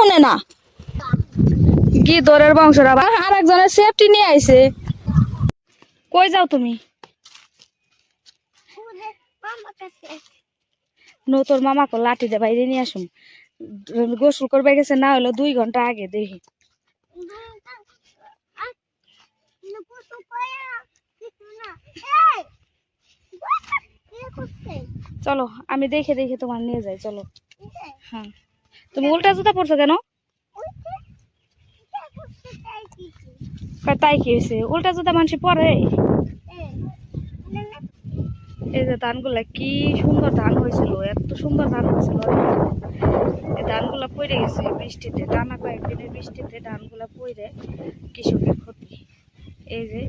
শুনে না গিদরের বংশরা আর একজনের সেফটি নিয়ে আইছে। কই যাও তুমি? তোর মামাকে লাঠি দে বাইরে নিয়ে আসুন। গোসল করবে গেছে, না হলো 2 ঘন্টা আগে দেখি। চলো আমি দেখে দেখে তোমার নিয়ে যাই, চলো। হ্যাঁ, তুমি উল্টা জুতা পরছো কেন? তাই কি হয়েছে? উল্টা জুতা মানুষ পরে। এই যে ধানগুলা কি সুন্দর ধান হয়েছিল, এত সুন্দর ধান হয়েছিল, এই ধানগুলা পড়ে গেছে বৃষ্টিতে, টানা কয়েকদিনের বৃষ্টিতে ধানগুলা পড়ে কৃষকের ক্ষতি। এই যে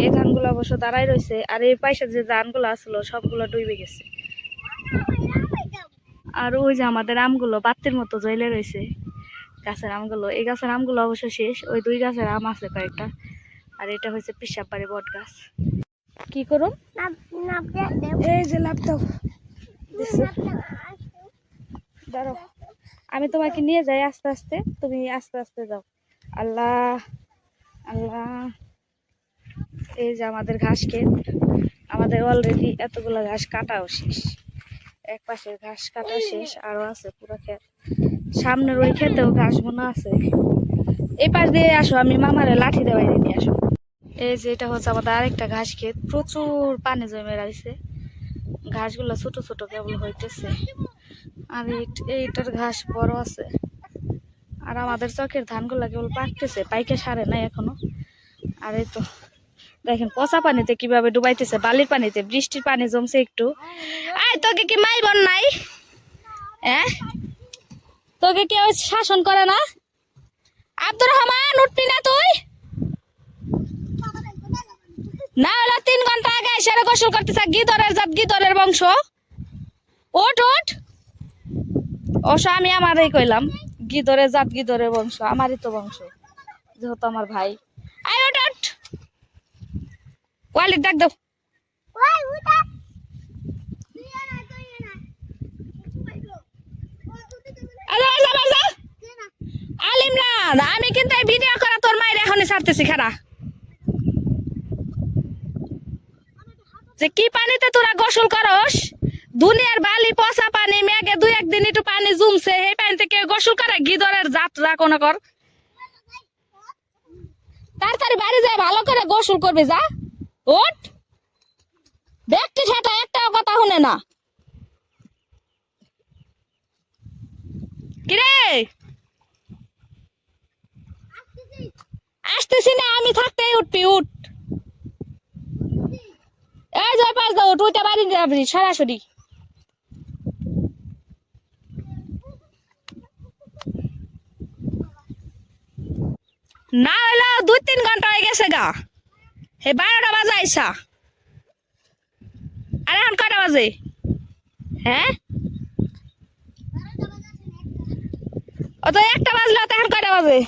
এই ধানগুলো অবশ্য দাঁড়াই রয়েছে, আর এই পাশে যে ধানগুলো আসলো সবগুলো ডুবে গেছে। আর ওই যে আমাদের আমগুলো বাতির মতো জ্বলে রয়েছে, গাছের আমগুলো। এই গাছের আমগুলো অবশ্য শেষ, ওই 2 গাছের আম আছে কয়েকটা। আর এটা হচ্ছে পিসাব বাড়ি বট গাছ। কি করো? এই যে লাভ দাও, দাঁড়ো আমি তোমাকে নিয়ে যাই আস্তে আস্তে, তুমি আস্তে আস্তে যাও। আল্লাহ আল্লাহ। এই যে আমাদের ঘাস ক্ষেত, আমাদের অলরেডি এতগুলো ঘাস কাটাও শেষ। এক পাশের ঘাস কাটা শেষ, আরো আছে পুরো ক্ষেত। সামনের ওই ক্ষেতেও ঘাস বোনা আছে। এই পাশ দিয়ে আসো, আমি মামারে লাঠি দেওয়াই নিয়ে আসো। এই যে এটা হচ্ছে আমাদের আরেকটা ঘাস ক্ষেত, প্রচুর পানি জমে রয়েছে, ঘাসগুলো ছোট ছোট কেবল হইতেছে। আর এইটার ঘাস বড় আছে। আর আমাদের চকের ধানগুলা কেবল পাকতেছে, পাইকে সারে নাই এখনো। আর এই তো দেখেন পচা পানিতে কিভাবে ডুবাইতেছে, বালির পানিতে, বৃষ্টির পানি জমছে একটু। আয় তোকে কি মাই বোন নাই? হ্যাঁ, তোকে কেউ শাসন করে না? আব্দুর রহমান উঠবি না তুই? না হলো 3 ঘন্টা আগে এসে গোসল করতেছে, গিদরের জাত, গিদরের বংশ। ওঠ ওঠ। অবশ্য আমি আমারই কইলাম, গিদরের জাত, গিদরের বংশ, আমারই তো বংশ, যেহেতু আমার ভাই। আয় ওঠ ওঠ, ওয়ালিদ ডাক দাও। আলিমরান, আমি কিন্তু এই ভিডিও করা তোর মায়ের এখনই ছাড়তেছি, খারা যে কি পানিতে তোরা গোসল করস, দুনিয়ার বালি পচা পানি, মেঘে 2-1 দিন একটু পানি জমছে, এই পানি থেকে গোসল করে গিদরের যাত্রা কোন কর। তাড়াতাড়ি বাড়ি যায় ভালো করে গোসল করবি, যা ওঠ। ব্যক্তি সেটা একটাও কথা শুনে না। কিরে আসতেছি না, আমি থাকতেই উঠবি, উঠ। এই জয় পাঁচ দাও, উঠে বাড়ি যাবি সরাসরি। না হইলো 2-3 ঘন্টা হয়ে গেছে গা, হে 12টা বাজে আইসা। আর এখন কয়টা বাজে? হ্যাঁ, ও তো 1টা বাজলে, তো এখন কয়টা বাজে?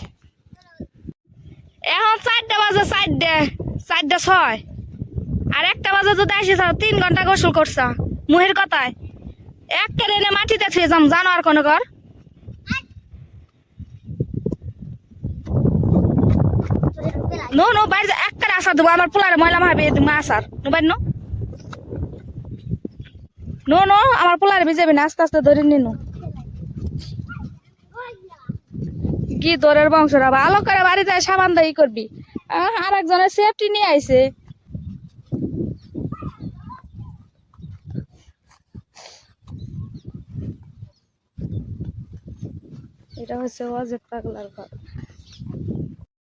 এখন 4টা বাজে, 4টা 6। আর 1টা বাজে যদি আসিস 3 ঘন্টা গোসল করছা, মুহের কথায় এক কেড়ে এনে মাটিতে থুয়ে যাম, জানো আর কোন কর। নো নো বাইরে এক কেড়ে আসা দেবো, আমার পোলারে ময়লা মাহাবে তুমি আসার নো বাইর নো নো নো, আমার পোলারে ভিজাবি না, আস্তে আস্তে ধরে নিনু। কি তোরের বংশরা ভালো করে বাড়ি যায় সাবান দায়ী করবি। আর একজনের সেফটি নিয়ে আইছে। এটা হচ্ছে অজেব পাগলার ঘর।